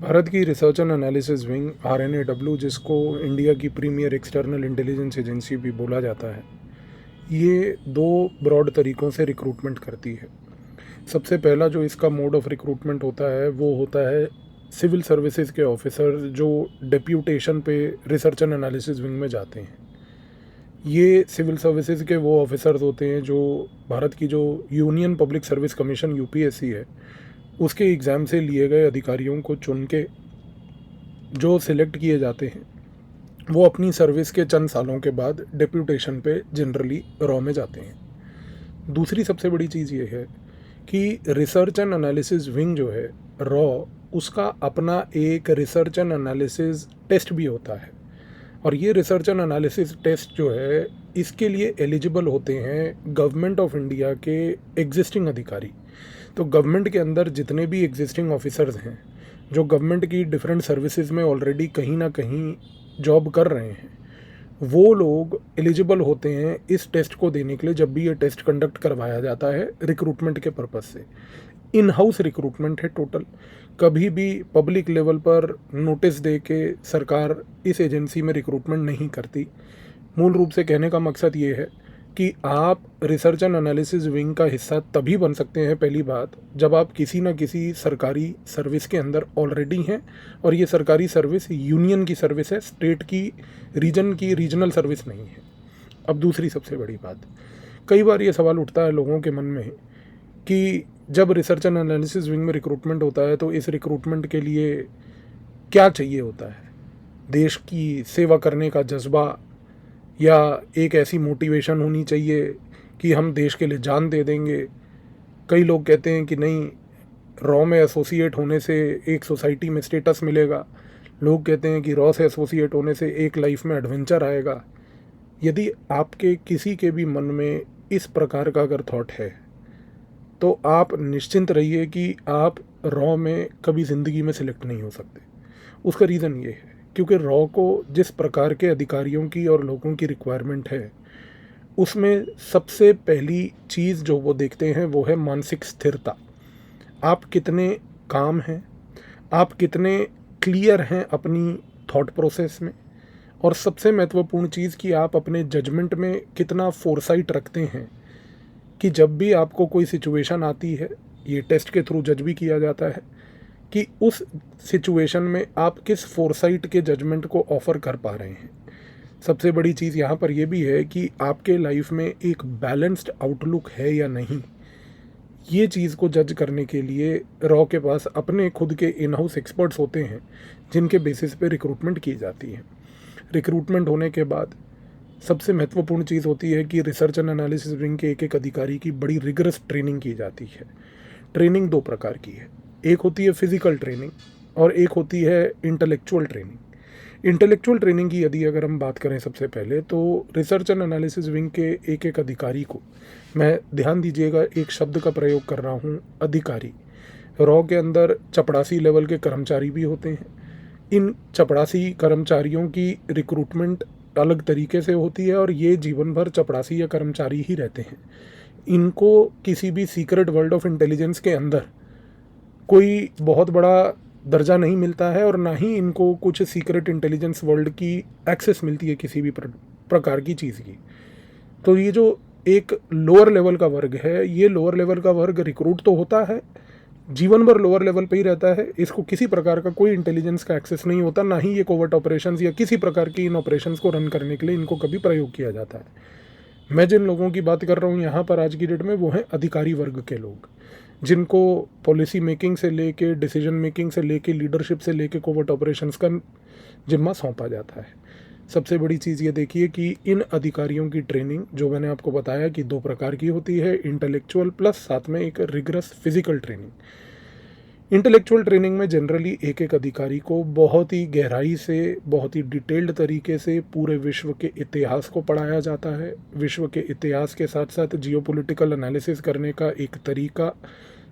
भारत की research and analysis wing RNAW, जिसको India की प्रीमियर एक्सटर्नल इंटेलिजेंस एजेंसी भी बोला जाता है, ये दो ब्रॉड तरीक़ों से रिक्रूटमेंट करती है। सबसे पहला जो इसका मोड ऑफ रिक्रूटमेंट होता है वो होता है सिविल सर्विसेज के ऑफिसर जो डेप्यूटेशन पे रिसर्च एंड एनालिसिस विंग में जाते हैं। ये सिविल सर्विसेज के वो ऑफिसर्स होते हैं जो भारत की जो union public service commission UPSC है, उसके एग्ज़ाम से लिए गए अधिकारियों को चुन के जो सिलेक्ट किए जाते हैं वो अपनी सर्विस के चंद सालों के बाद डेप्यूटेशन पे जनरली रॉ में जाते हैं। दूसरी सबसे बड़ी चीज़ ये है कि रिसर्च एंड एनालिसिस विंग जो है रॉ, उसका अपना एक रिसर्च एंड एनालिसिस टेस्ट भी होता है। और ये रिसर्च एंड एनालिसिस टेस्ट जो है, इसके लिए एलिजिबल होते हैं गवर्नमेंट ऑफ इंडिया के एग्जिस्टिंग अधिकारी। तो गवर्नमेंट के अंदर जितने भी एग्जिस्टिंग ऑफिसर्स हैं जो गवर्नमेंट की डिफरेंट सर्विसेज में ऑलरेडी कहीं ना कहीं जॉब कर रहे हैं, वो लोग एलिजिबल होते हैं इस टेस्ट को देने के लिए जब भी ये टेस्ट कंडक्ट करवाया जाता है रिक्रूटमेंट के पर्पज़ से। इन हाउस रिक्रूटमेंट है टोटल। कभी भी पब्लिक लेवल पर नोटिस दे के सरकार इस एजेंसी में रिक्रूटमेंट नहीं करती। मूल रूप से कहने का मकसद ये है कि आप रिसर्च एंड एनालिसिस विंग का हिस्सा तभी बन सकते हैं, पहली बात, जब आप किसी न किसी सरकारी सर्विस के अंदर ऑलरेडी हैं और ये सरकारी सर्विस यूनियन की सर्विस है, स्टेट की, रीजन की, रीजनल सर्विस नहीं है। अब दूसरी सबसे बड़ी बात, कई बार ये सवाल उठता है लोगों के मन में कि जब रिसर्च एंड एनालिसिस विंग में रिक्रूटमेंट होता है तो इस रिक्रूटमेंट के लिए क्या चाहिए होता है? देश की सेवा करने का जज्बा, या एक ऐसी मोटिवेशन होनी चाहिए कि हम देश के लिए जान दे देंगे? कई लोग कहते हैं कि नहीं, रॉ में एसोसिएट होने से एक सोसाइटी में स्टेटस मिलेगा। लोग कहते हैं कि रॉ से एसोसिएट होने से एक लाइफ में एडवेंचर आएगा। यदि आपके किसी के भी मन में इस प्रकार का अगर थॉट है तो आप निश्चिंत रहिए कि आप रॉ में कभी ज़िंदगी में सिलेक्ट नहीं हो सकते। उसका रीज़न ये है क्योंकि रॉ को जिस प्रकार के अधिकारियों की और लोगों की रिक्वायरमेंट है, उसमें सबसे पहली चीज़ जो वो देखते हैं वो है मानसिक स्थिरता। आप कितने काम हैं, आप कितने क्लियर हैं अपनी थॉट प्रोसेस में, और सबसे महत्वपूर्ण चीज़ कि आप अपने जजमेंट में कितना फोरसाइट रखते हैं कि जब भी आपको कोई सिचुएशन आती है, ये टेस्ट के थ्रू जज भी किया जाता है कि उस सिचुएशन में आप किस फोरसाइट के जजमेंट को ऑफ़र कर पा रहे हैं। सबसे बड़ी चीज़ यहाँ पर यह भी है कि आपके लाइफ में एक बैलेंस्ड आउटलुक है या नहीं। ये चीज़ को जज करने के लिए रॉ के पास अपने खुद के इन हाउस एक्सपर्ट्स होते हैं जिनके बेसिस पे रिक्रूटमेंट की जाती है। रिक्रूटमेंट होने के बाद सबसे महत्वपूर्ण चीज़ होती है कि रिसर्च एंड एनालिसिस विंग के एक एक अधिकारी की बड़ी रिगरस ट्रेनिंग की जाती है। ट्रेनिंग दो प्रकार की है, एक होती है फिज़िकल ट्रेनिंग और एक होती है इंटेलेक्चुअल ट्रेनिंग। इंटेलेक्चुअल ट्रेनिंग की यदि अगर हम बात करें सबसे पहले, तो रिसर्च एंड एनालिसिस विंग के एक एक अधिकारी को, मैं ध्यान दीजिएगा एक शब्द का प्रयोग कर रहा हूँ, अधिकारी। रॉ के अंदर चपड़ासी लेवल के कर्मचारी भी होते हैं। इन चपड़ासी कर्मचारियों की रिक्रूटमेंट अलग तरीके से होती है और ये जीवन भर चपड़ासी या कर्मचारी ही रहते हैं। इनको किसी भी सीक्रेट वर्ल्ड ऑफ इंटेलिजेंस के अंदर कोई बहुत बड़ा दर्जा नहीं मिलता है और ना ही इनको कुछ सीक्रेट इंटेलिजेंस वर्ल्ड की एक्सेस मिलती है किसी भी प्रकार की चीज़ की। तो ये जो एक लोअर लेवल का वर्ग है, ये लोअर लेवल का वर्ग रिक्रूट तो होता है, जीवन भर लोअर लेवल पे ही रहता है। इसको किसी प्रकार का कोई इंटेलिजेंस का एक्सेस नहीं होता, ना ही ये कोवर्ट ऑपरेशंस या किसी प्रकार की इन ऑपरेशंस को रन करने के लिए इनको कभी प्रयोग किया जाता है। मैं जिन लोगों की बात कर रहा हूँ यहाँ पर आज की डेट में, वो हैं अधिकारी वर्ग के लोग, जिनको पॉलिसी मेकिंग से लेके, डिसीजन मेकिंग से लेके, लीडरशिप से लेके कोवर्ट ऑपरेशंस का जिम्मा सौंपा जाता है। सबसे बड़ी चीज़ ये देखिए कि इन अधिकारियों की ट्रेनिंग, जो मैंने आपको बताया कि दो प्रकार की होती है, इंटेलेक्चुअल प्लस साथ में एक rigorous physical training. Intellectual training में जनरली एक एक अधिकारी को बहुत ही गहराई से, बहुत ही डिटेल्ड तरीके से पूरे विश्व के इतिहास को पढ़ाया जाता है। विश्व के इतिहास के साथ साथ जियोपॉलिटिकल एनालिसिस करने का एक तरीका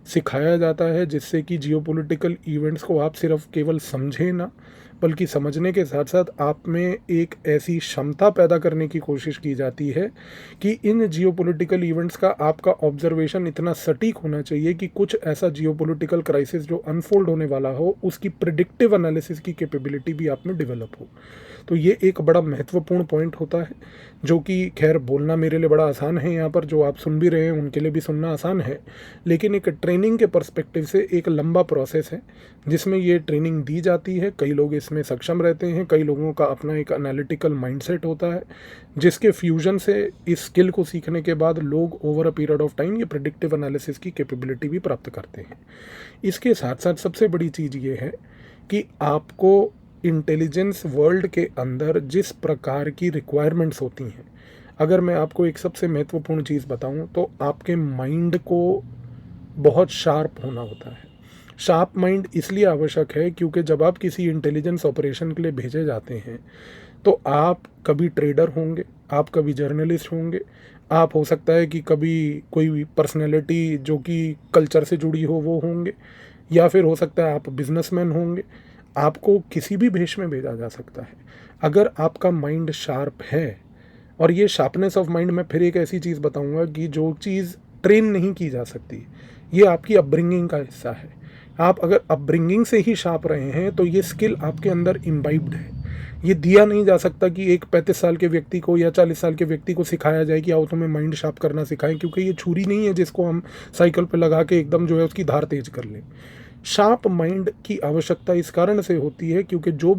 सिखाया जाता है, जिससे कि जियोपॉलिटिकल इवेंट्स को आप सिर्फ केवल समझें ना, बल्कि समझने के साथ साथ आप में एक ऐसी क्षमता पैदा करने की कोशिश की जाती है कि इन जियोपॉलिटिकल इवेंट्स का आपका ऑब्जर्वेशन इतना सटीक होना चाहिए कि कुछ ऐसा जियोपॉलिटिकल क्राइसिस जो अनफोल्ड होने वाला हो उसकी प्रिडिक्टिव एनालिसिस की कैपेबिलिटी भी आप में डेवलप हो। तो ये एक बड़ा महत्वपूर्ण पॉइंट होता है, जो कि खैर बोलना मेरे लिए बड़ा आसान है, यहाँ पर जो आप सुन भी रहे हैं उनके लिए भी सुनना आसान है, लेकिन एक ट्रेनिंग के पर्सपेक्टिव से एक लंबा प्रोसेस है जिसमें ये ट्रेनिंग दी जाती है। कई लोग इसमें सक्षम रहते हैं, कई लोगों का अपना एक एनालिटिकल माइंडसेट होता है जिसके फ्यूजन से इस स्किल को सीखने के बाद लोग over a period of time ये प्रेडिक्टिव एनालिसिस की कैपेबिलिटी भी प्राप्त करते हैं। इसके साथ साथ सबसे बड़ी चीज़ ये है कि आपको इंटेलिजेंस वर्ल्ड के अंदर जिस प्रकार की रिक्वायरमेंट्स होती हैं, अगर मैं आपको एक सबसे महत्वपूर्ण चीज़ बताऊं तो आपके माइंड को बहुत शार्प होना होता है। शार्प माइंड इसलिए आवश्यक है क्योंकि जब आप किसी इंटेलिजेंस ऑपरेशन के लिए भेजे जाते हैं तो आप कभी ट्रेडर होंगे, आप कभी जर्नलिस्ट होंगे, आप हो सकता है कि कभी कोई पर्सनैलिटी जो कि कल्चर से जुड़ी हो वो होंगे, या फिर हो सकता है आप बिजनेसमैन होंगे। आपको किसी भी भेष में भेजा जा सकता है। अगर आपका माइंड शार्प है, और ये शार्पनेस ऑफ माइंड मैं फिर एक ऐसी चीज़ बताऊंगा कि जो चीज़ ट्रेन नहीं की जा सकती, ये आपकी अपब्रिंगिंग का हिस्सा है। आप अगर अपब्रिंगिंग से ही शार्प रहे हैं तो ये स्किल आपके अंदर इम्बाइब्ड है। ये दिया नहीं जा सकता कि एक 35 साल के व्यक्ति को या 40 साल के व्यक्ति को सिखाया जाए कि आओ तुम्हें माइंड शार्प करना सिखाएं, क्योंकि ये छुरी नहीं है जिसको हम साइकिल पे लगा के एकदम जो है उसकी धार तेज कर लें। शार्प माइंड की आवश्यकता इस कारण से होती है क्योंकि जो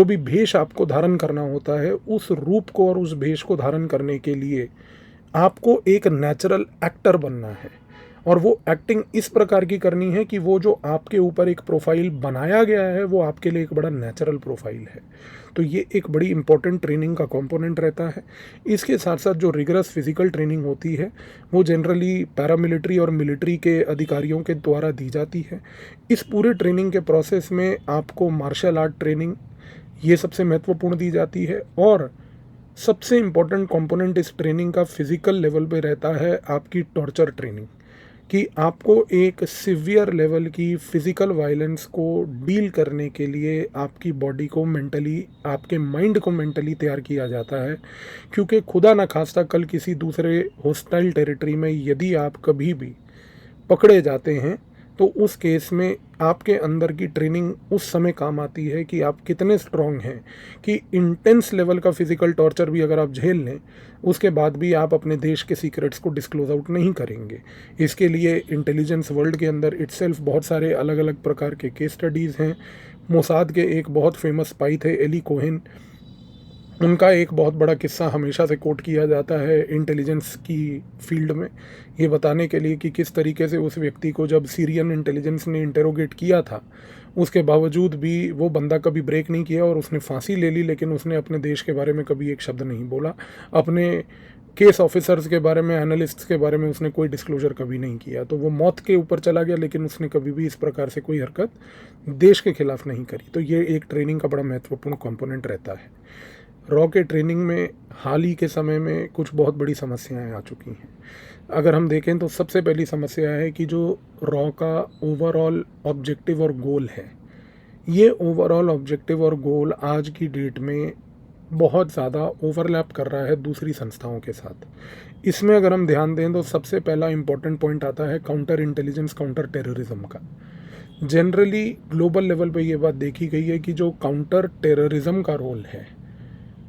भी भेष आपको धारण करना होता है, उस रूप को और उस भेष को धारण करने के लिए आपको एक नेचुरल एक्टर बनना है, और वो एक्टिंग इस प्रकार की करनी है कि वो जो आपके ऊपर एक प्रोफाइल बनाया गया है वो आपके लिए एक बड़ा नेचुरल प्रोफाइल है। तो ये एक बड़ी इंपॉर्टेंट ट्रेनिंग का कंपोनेंट रहता है। इसके साथ साथ जो रिगरस फिजिकल ट्रेनिंग होती है वो जनरली पैरामिलिट्री और मिलिट्री के अधिकारियों के द्वारा दी जाती है। इस पूरे ट्रेनिंग के प्रोसेस में आपको मार्शल आर्ट ट्रेनिंग ये सबसे महत्वपूर्ण दी जाती है, और सबसे इम्पॉर्टेंट कंपोनेंट इस ट्रेनिंग का फिजिकल लेवल पे रहता है आपकी टॉर्चर ट्रेनिंग, कि आपको एक सिवियर लेवल की फिज़िकल वायलेंस को डील करने के लिए आपकी बॉडी को मेंटली, आपके माइंड को मेंटली तैयार किया जाता है। क्योंकि खुदा न खास्ता कल किसी दूसरे हॉस्टाइल टेरिटरी में यदि आप कभी भी पकड़े जाते हैं तो उस केस में आपके अंदर की ट्रेनिंग उस समय काम आती है कि आप कितने स्ट्रांग हैं, कि इंटेंस लेवल का फिजिकल टॉर्चर भी अगर आप झेल लें उसके बाद भी आप अपने देश के सीक्रेट्स को डिस्क्लोज आउट नहीं करेंगे। इसके लिए इंटेलिजेंस वर्ल्ड के अंदर इटसेल्फ बहुत सारे अलग अलग प्रकार के केस स्टडीज़ हैं। मोसाद के एक बहुत फेमस स्पाई थे एली कोहेन, उनका एक बहुत बड़ा किस्सा हमेशा से कोट किया जाता है इंटेलिजेंस की फील्ड में, ये बताने के लिए कि किस तरीके से उस व्यक्ति को जब सीरियन इंटेलिजेंस ने इंटेरोगेट किया था उसके बावजूद भी वो बंदा कभी ब्रेक नहीं किया और उसने फांसी ले ली, लेकिन उसने अपने देश के बारे में कभी एक शब्द नहीं बोला। अपने केस ऑफिसर्स के बारे में, एनालिस्ट्स के बारे में उसने कोई डिस्क्लोजर कभी नहीं किया। तो वो मौत के ऊपर चला गया, लेकिन उसने कभी भी इस प्रकार से कोई हरकत देश के खिलाफ नहीं करी। तो ये एक ट्रेनिंग का बड़ा महत्वपूर्ण कंपोनेंट रहता है। रॉ के ट्रेनिंग में हाल ही के समय में कुछ बहुत बड़ी समस्याएं आ चुकी हैं। अगर हम देखें तो सबसे पहली समस्या है कि जो रॉ का ओवरऑल ऑब्जेक्टिव और गोल है, ये ओवरऑल ऑब्जेक्टिव और गोल आज की डेट में बहुत ज़्यादा ओवरलैप कर रहा है दूसरी संस्थाओं के साथ। इसमें अगर हम ध्यान दें तो सबसे पहला इम्पॉर्टेंट पॉइंट आता है काउंटर इंटेलिजेंस, काउंटर टेररिज्म का। जनरली ग्लोबल लेवल पे ये बात देखी गई है कि जो काउंटर टेररिज्म का रोल है,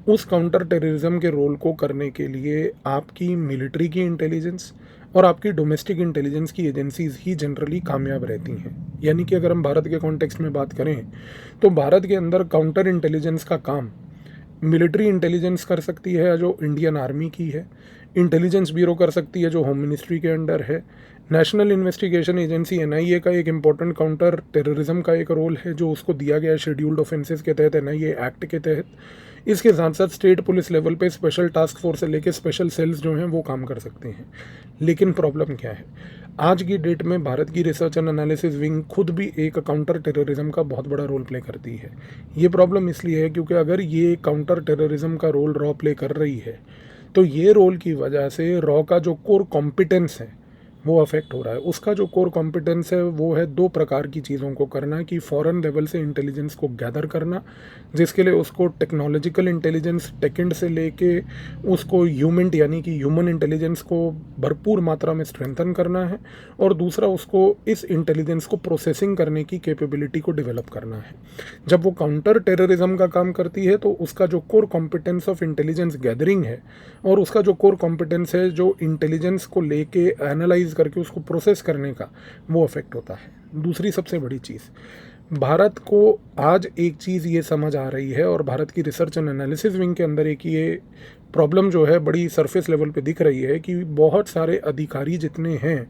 उस काउंटर टेररिज्म के रोल को करने के लिए आपकी मिलिट्री की इंटेलिजेंस और आपकी डोमेस्टिक इंटेलिजेंस की एजेंसीज़ ही जनरली कामयाब रहती हैं। यानी कि अगर हम भारत के कॉन्टेक्स्ट में बात करें तो भारत के अंदर काउंटर इंटेलिजेंस का काम मिलिट्री इंटेलिजेंस कर सकती है जो इंडियन आर्मी की है, इंटेलिजेंस ब्यूरो कर सकती है जो होम मिनिस्ट्री के अंडर है, नेशनल इन्वेस्टिगेशन एजेंसी एनआईए का एक इम्पॉर्टेंट काउंटर टेररिज्म का एक रोल है जो उसको दिया गया है शेड्यूल्ड ऑफेंसेस के तहत, एनआईए एक्ट के तहत। इसके साथ साथ स्टेट पुलिस लेवल पे स्पेशल टास्क फोर्स से लेकर स्पेशल सेल्स जो हैं वो काम कर सकते हैं। लेकिन प्रॉब्लम क्या है, आज की डेट में भारत की रिसर्च एंड एनालिसिस विंग खुद भी एक काउंटर टेररिज्म का बहुत बड़ा रोल प्ले करती है। ये प्रॉब्लम इसलिए है क्योंकि अगर ये काउंटर टेररिज्म का रोल रॉ प्ले कर रही है तो ये रोल की वजह से रॉ का जो कोर कॉम्पिटेंस है वो अफेक्ट हो रहा है। उसका जो कोर कॉम्पिटेंस है वो है दो प्रकार की चीज़ों को करना, कि फॉरेन लेवल से इंटेलिजेंस को गैदर करना, जिसके लिए उसको टेक्नोलॉजिकल इंटेलिजेंस टेकेंड से लेके उसको ह्यूमेंट यानी कि ह्यूमन इंटेलिजेंस को भरपूर मात्रा में स्ट्रेंथन करना है, और दूसरा उसको इस इंटेलिजेंस को प्रोसेसिंग करने की कैपेबिलिटी को डेवलप करना है। जब वो काउंटर टेररिज्म का काम करती है तो उसका जो core competence of intelligence gathering है और उसका जो कोर कॉम्पिटेंस है जो इंटेलिजेंस को लेके एनालाइज करके उसको प्रोसेस करने का, वो अफेक्ट होता है। दूसरी सबसे बड़ी चीज़, भारत को आज एक चीज़ ये समझ आ रही है, और भारत की रिसर्च एंड एनालिसिस विंग के अंदर एक ये प्रॉब्लम जो है बड़ी सरफेस लेवल पे दिख रही है, कि बहुत सारे अधिकारी जितने हैं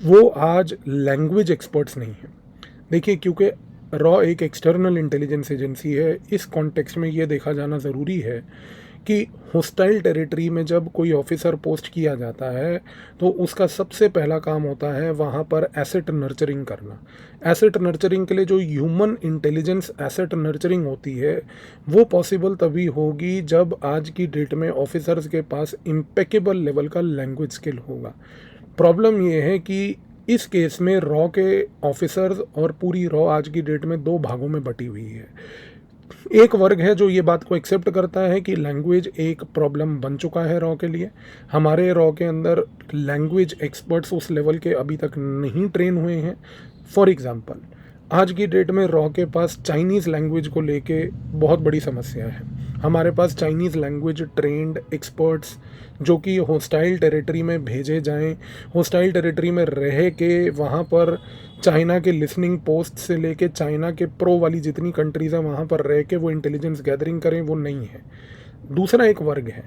वो आज लैंग्वेज एक्सपर्ट्स नहीं हैं। देखिए, क्योंकि रॉ एक एक्सटर्नल इंटेलिजेंस एजेंसी है, इस कॉन्टेक्स्ट में ये देखा जाना ज़रूरी है कि होस्टाइल टेरिटरी में जब कोई ऑफिसर पोस्ट किया जाता है तो उसका सबसे पहला काम होता है वहाँ पर एसेट नर्चरिंग करना। एसेट नर्चरिंग के लिए जो ह्यूमन इंटेलिजेंस एसेट नर्चरिंग होती है वो पॉसिबल तभी होगी जब आज की डेट में ऑफिसर्स के पास इम्पेकेबल लेवल का लैंग्वेज स्किल होगा। प्रॉब्लम ये है कि इस केस में रॉ के ऑफिसर्स और पूरी रॉ आज की डेट में दो भागों में बटी हुई है। एक वर्ग है जो ये बात को एक्सेप्ट करता है कि लैंग्वेज एक प्रॉब्लम बन चुका है रॉ के लिए। हमारे रॉ के अंदर लैंग्वेज एक्सपर्ट्स उस लेवल के अभी तक नहीं ट्रेन हुए हैं। फॉर एग्जांपल, आज की डेट में रॉ के पास चाइनीज़ लैंग्वेज को लेके बहुत बड़ी समस्या है। हमारे पास चाइनीज़ लैंग्वेज ट्रेंड एक्सपर्ट्स जो कि होस्टाइल टेरिटरी में भेजे जाएं, होस्टाइल टेरिटरी में रह के वहाँ पर चाइना के लिसनिंग पोस्ट से लेके चाइना के प्रो वाली जितनी कंट्रीज़ हैं वहाँ पर रह के वो इंटेलिजेंस गैदरिंग करें, वो नहीं है। दूसरा एक वर्ग है,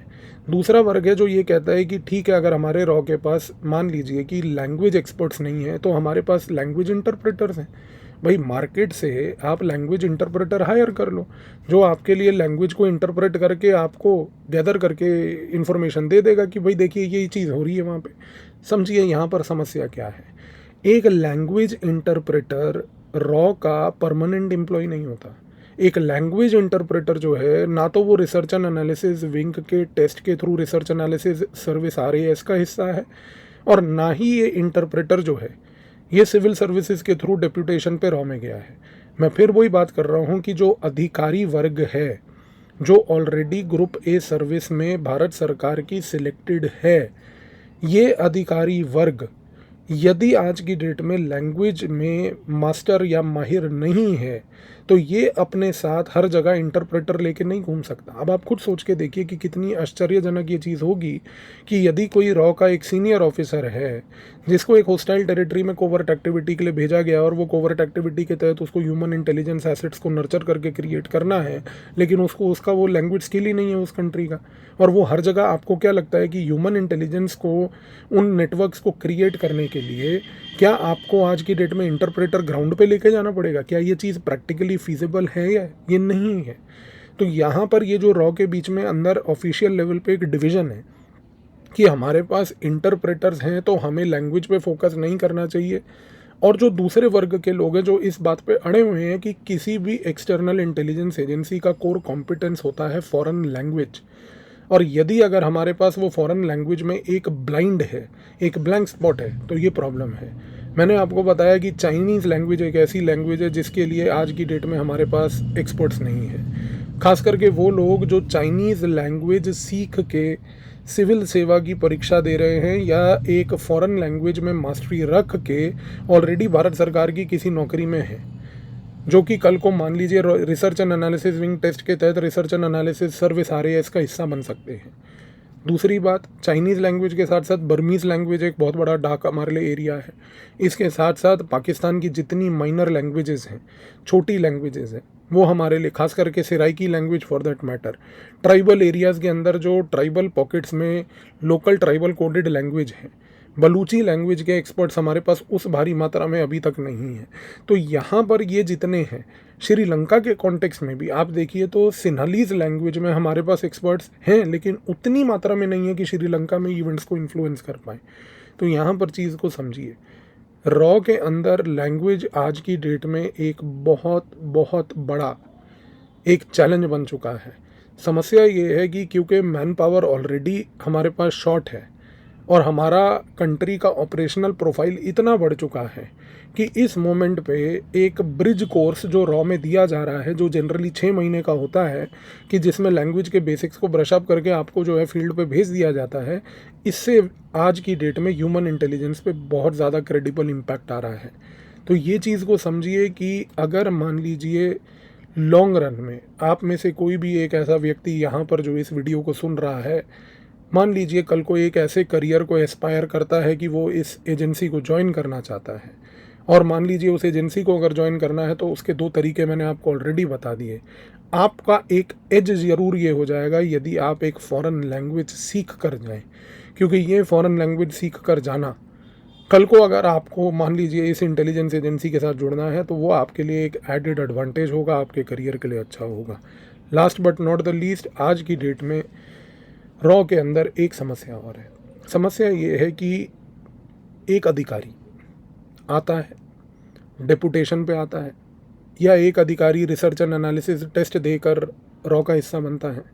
दूसरा वर्ग है जो ये कहता है कि ठीक है, अगर हमारे रॉ के पास मान लीजिए कि लैंग्वेज एक्सपर्ट्स नहीं है तो हमारे पास लैंग्वेज इंटरप्रेटर्स हैं। भाई, मार्केट से आप लैंग्वेज इंटरप्रेटर हायर कर लो जो आपके लिए लैंग्वेज को इंटरप्रेट करके आपको गैदर करके इन्फॉर्मेशन दे देगा कि भाई देखिए ये चीज़ हो रही है वहाँ पे। समझिए यहाँ पर समस्या क्या है। एक लैंग्वेज इंटरप्रेटर रॉ का परमानेंट एम्प्लॉय नहीं होता। एक लैंग्वेज इंटरप्रेटर जो है ना तो वो रिसर्च एंड एनालिसिस विंग के टेस्ट के through research analysis service RAS का हिस्सा है, और ना ही ये इंटरप्रेटर जो है ये सिविल सर्विसेज के थ्रू डेप्यूटेशन पे रॉ में गया है। मैं फिर वही बात कर रहा हूँ कि जो अधिकारी वर्ग है जो ऑलरेडी ग्रुप A सर्विस में भारत सरकार की सिलेक्टेड है, ये अधिकारी वर्ग यदि आज की डेट में लैंग्वेज में मास्टर या माहिर नहीं है तो ये अपने साथ हर जगह इंटरप्रेटर लेके नहीं घूम सकता। अब आप खुद सोच के देखिए कि कितनी आश्चर्यजनक ये चीज़ होगी कि यदि कोई रॉ का एक सीनियर ऑफिसर है जिसको एक होस्टाइल टेरिटरी में कोवर्ट एक्टिविटी के लिए भेजा गया और वो कोवर्ट एक्टिविटी के तहत उसको ह्यूमन इंटेलिजेंस एसेट्स को नर्चर करके क्रिएट करना है, लेकिन उसको उसका वो लैंग्वेज स्किल ही नहीं है उस कंट्री का, और वो हर जगह, आपको क्या लगता है कि ह्यूमन इंटेलिजेंस को उन नेटवर्क्स को क्रिएट करने के लिए क्या आपको आज की डेट में इंटरप्रेटर ग्राउंड पे लेके जाना पड़ेगा? क्या ये चीज़ प्रैक्टिकली फीजिबल है या ये नहीं है? तो यहाँ पर ये जो रॉ के बीच में अंदर ऑफिशियल लेवल पे एक डिवीज़न है कि हमारे पास इंटरप्रेटर्स हैं तो हमें लैंग्वेज पे फोकस नहीं करना चाहिए, और जो दूसरे वर्ग के लोग हैं जो इस बात पे अड़े हुए हैं कि किसी भी एक्सटर्नल इंटेलिजेंस एजेंसी का कोर कॉम्पिटेंस होता है फॉरेन लैंग्वेज, और यदि अगर हमारे पास वो फॉरेन लैंग्वेज में एक ब्लाइंड है, एक ब्लैंक स्पॉट है, तो ये प्रॉब्लम है। मैंने आपको बताया कि चाइनीज़ लैंग्वेज एक ऐसी लैंग्वेज है जिसके लिए आज की डेट में हमारे पास एक्सपर्ट्स नहीं है। खास करके वो लोग जो चाइनीज़ लैंग्वेज सीख के सिविल सेवा की परीक्षा दे रहे हैं या एक फॉरेन लैंग्वेज में मास्टरी रख के ऑलरेडी भारत सरकार की किसी नौकरी में है, जो कि कल को मान लीजिए research and analysis wing test के तहत research and analysis service RAS का हिस्सा बन सकते हैं। दूसरी बात, चाइनीज़ लैंग्वेज के साथ साथ बर्मीज़ लैंग्वेज एक बहुत बड़ा डार्क हमारे लिए एरिया है। इसके साथ साथ पाकिस्तान की जितनी माइनर लैंग्वेजेस हैं, छोटी लैंग्वेजेस हैं, वो हमारे लिए, खास करके Saraiki language for that matter, tribal areas के अंदर जो ट्राइबल पॉकेट्स में लोकल ट्राइबल कोडेड लैंग्वेज है, बलूची लैंग्वेज के एक्सपर्ट्स हमारे पास उस भारी मात्रा में अभी तक नहीं है। तो यहाँ पर ये जितने हैं, श्रीलंका के कॉन्टेक्स्ट में भी आप देखिए तो सिन्हलीज लैंग्वेज में हमारे पास एक्सपर्ट्स हैं, लेकिन उतनी मात्रा में नहीं है कि श्रीलंका में इवेंट्स को इन्फ्लुएंस कर पाएँ। तो यहाँ पर चीज़ को समझिए, रॉ के अंदर लैंग्वेज आज की डेट में एक बहुत बहुत बड़ा एक चैलेंज बन चुका है। समस्या ये है कि क्योंकि मैन पावर ऑलरेडी हमारे पास शॉर्ट है, और हमारा कंट्री का ऑपरेशनल प्रोफाइल इतना बढ़ चुका है कि इस मोमेंट पे एक ब्रिज कोर्स जो रॉ में दिया जा रहा है, जो जनरली 6 महीने का होता है, कि जिसमें लैंग्वेज के बेसिक्स को ब्रश अप करके आपको जो है फील्ड पे भेज दिया जाता है, इससे आज की डेट में ह्यूमन इंटेलिजेंस पे बहुत ज़्यादा क्रेडिबल इम्पैक्ट आ रहा है। तो ये चीज़ को समझिए कि अगर मान लीजिए लॉन्ग रन में आप में से कोई भी एक ऐसा व्यक्ति यहाँ पर जो इस वीडियो को सुन रहा है, मान लीजिए कल को एक ऐसे करियर को एस्पायर करता है कि वो इस एजेंसी को ज्वाइन करना चाहता है, और मान लीजिए उस एजेंसी को अगर ज्वाइन करना है तो उसके 2 तरीके मैंने आपको ऑलरेडी बता दिए। आपका एक एज ज़रूर ये हो जाएगा यदि आप एक फ़ॉरेन लैंग्वेज सीख कर जाएं, क्योंकि ये फ़ॉरेन लैंग्वेज सीख कर जाना, कल को अगर आपको मान लीजिए इस इंटेलिजेंस एजेंसी के साथ जुड़ना है तो वो आपके लिए एक एडेड एडवांटेज होगा, आपके करियर के लिए अच्छा होगा। Last but not the least, आज की डेट में रॉ के अंदर एक समस्या और है। समस्या ये है कि एक अधिकारी आता है, डेपुटेशन पे आता है, या एक अधिकारी रिसर्च एंड एनालिसिस टेस्ट देकर रॉ का हिस्सा बनता है।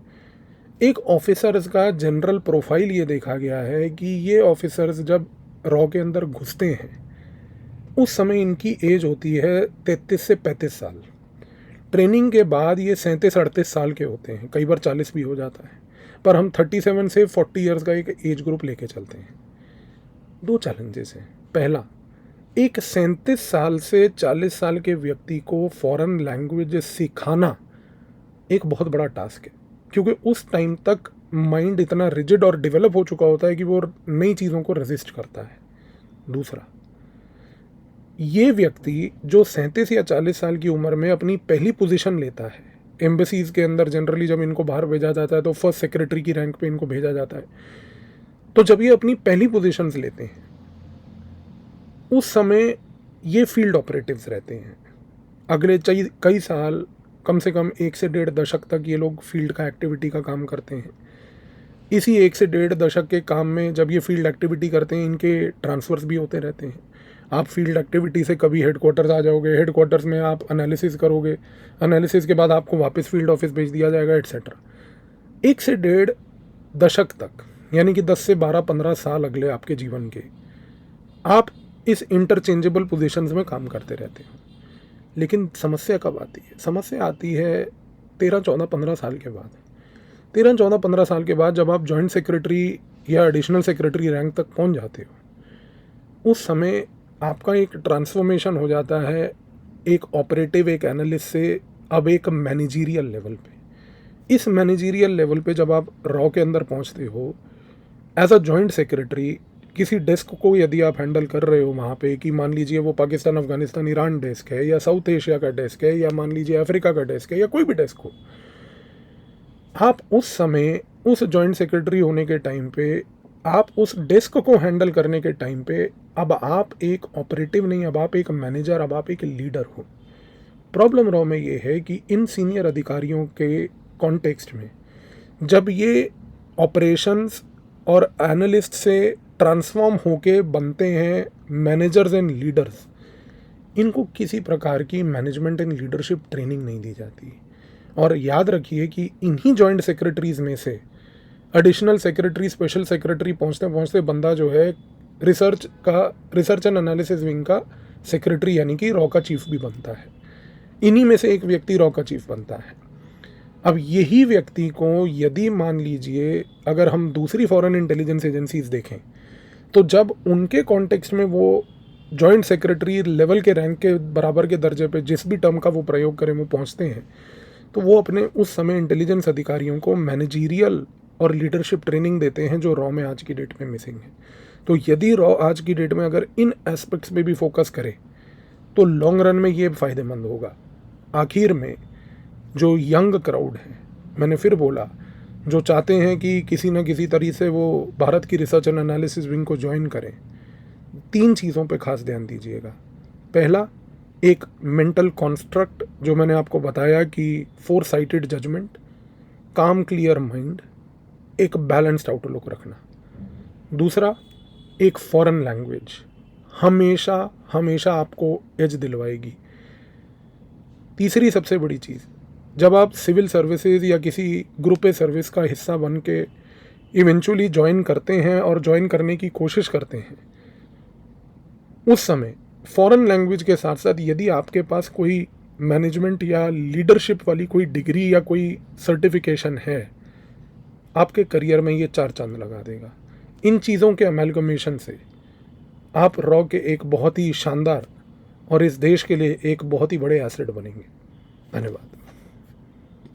एक ऑफिसर्स का जनरल प्रोफाइल ये देखा गया है कि ये ऑफिसर्स जब रॉ के अंदर घुसते हैं उस समय इनकी एज होती है 33 से 35 साल। ट्रेनिंग के बाद ये 37-38 साल के होते हैं, कई बार 40 भी हो जाता है, पर हम 37 से 40 ईयर्स का एक एज ग्रुप लेके चलते हैं। 2 चैलेंजेस हैं। पहला, एक 37 साल से 40 साल के व्यक्ति को फॉरेन लैंग्वेज सिखाना एक बहुत बड़ा टास्क है, क्योंकि उस टाइम तक माइंड इतना रिजिड और डेवलप हो चुका होता है कि वो नई चीज़ों को रेजिस्ट करता है। दूसरा, ये व्यक्ति जो 37 या 40 साल की उम्र में अपनी पहली पोजीशन लेता है एम्बेसीज के अंदर, जनरली जब इनको बाहर भेजा जाता है तो फर्स्ट सेक्रेटरी की रैंक पे इनको भेजा जाता है, तो जब ये अपनी पहली पोजीशंस लेते हैं उस समय ये फील्ड ऑपरेटिव्स रहते हैं। अगले कई साल, कम से कम 1 से 1.5 दशक तक ये लोग फील्ड का एक्टिविटी का काम करते हैं। इसी 1 से 1.5 दशक के काम में जब ये फील्ड एक्टिविटी करते हैं, इनके ट्रांसफ़र्स भी होते रहते हैं। आप फील्ड एक्टिविटी से कभी हेडक्वार्टर्स आ जाओगे, हेडक्वार्टर्स में आप एनालिसिस करोगे, एनालिसिस के बाद आपको वापस फील्ड ऑफिस भेज दिया जाएगा, एट्सेट्रा। 1 से 1.5 दशक तक, यानी कि 10 से 12-15 साल अगले आपके जीवन के, आप इस इंटरचेंजेबल पोजीशंस में काम करते रहते हो। लेकिन समस्या कब आती है? समस्या आती है 13, 14, 15 साल के बाद। 13, 14, 15 साल के बाद जब आप जॉइंट सेक्रेटरी या एडिशनल सेक्रेटरी रैंक तक पहुंच जाते हो, उस समय आपका एक ट्रांसफॉर्मेशन हो जाता है एक ऑपरेटिव, एक एनालिस्ट से अब एक मैनेजीरियल लेवल पे। इस मैनेजीरियल लेवल पे जब आप रॉ के अंदर पहुंचते हो एज अ जॉइंट सेक्रेटरी, किसी डेस्क को यदि आप हैंडल कर रहे हो वहाँ पे, कि मान लीजिए वो पाकिस्तान, अफगानिस्तान, ईरान डेस्क है, या साउथ एशिया का डेस्क है, या मान लीजिए अफ्रीका का डेस्क है, या कोई भी डेस्क हो, आप उस समय उस जॉइंट सेक्रेटरी होने के टाइम पे, आप उस डेस्क को हैंडल करने के टाइम पे, अब आप एक ऑपरेटिव नहीं, अब आप एक मैनेजर, अब आप एक लीडर हो। प्रॉब्लम रॉ में ये है कि इन सीनियर अधिकारियों के कॉन्टेक्स्ट में जब ये ऑपरेशंस और एनालिस्ट से ट्रांसफॉर्म होके बनते हैं मैनेजर्स एंड लीडर्स, इनको किसी प्रकार की मैनेजमेंट एंड लीडरशिप ट्रेनिंग नहीं दी जाती। और याद रखिए कि इन्हीं जॉइंट सेक्रेटरीज में से एडिशनल सेक्रेटरी, स्पेशल सेक्रेटरी पहुंचते पहुंचते बंदा जो है रिसर्च एंड एनालिसिस विंग का सेक्रेटरी, यानी कि रॉ का चीफ भी बनता है। इन्हीं में से एक व्यक्ति रॉ का चीफ बनता है। अब यही व्यक्ति को यदि मान लीजिए अगर हम दूसरी फॉरेन इंटेलिजेंस एजेंसीज देखें, तो जब उनके कॉन्टेक्स्ट में वो जॉइंट सेक्रेटरी लेवल के रैंक के बराबर के दर्जे पे जिस भी टर्म का वो प्रयोग करें वो पहुंचते हैं, तो वो अपने उस समय इंटेलिजेंस अधिकारियों को मैनेजीरियल और लीडरशिप ट्रेनिंग देते हैं, जो रॉ में आज की डेट में मिसिंग है। तो यदि रॉ आज की डेट में अगर इन एस्पेक्ट्स पे भी फोकस करे तो लॉन्ग रन में ये फ़ायदेमंद होगा। आखिर में जो यंग क्राउड है, मैंने फिर बोला, जो चाहते हैं कि किसी न किसी तरीके से वो भारत की रिसर्च एंड एनालिसिस विंग को ज्वाइन करें, 3 चीज़ों पे खास ध्यान दीजिएगा। पहला, एक मेंटल कॉन्स्ट्रक्ट जो मैंने आपको बताया कि 4 साइटेड जजमेंट, काम क्लियर माइंड, एक बैलेंस्ड आउटलुक रखना। दूसरा, एक फॉरेन लैंग्वेज हमेशा हमेशा आपको एज दिलवाएगी। तीसरी सबसे बड़ी चीज़, जब आप सिविल सर्विसेज या किसी ग्रुप ए सर्विस का हिस्सा बन के इवेंचुअली ज्वाइन करते हैं और ज्वाइन करने की कोशिश करते हैं, उस समय फॉरेन लैंग्वेज के साथ साथ यदि आपके पास कोई मैनेजमेंट या लीडरशिप वाली कोई डिग्री या कोई सर्टिफिकेशन है, आपके करियर में ये 4 चांद लगा देगा। इन चीज़ों के अमेलगमेशन से आप रॉ के एक बहुत ही शानदार और इस देश के लिए एक बहुत ही बड़े एसेट बनेंगे। धन्यवाद।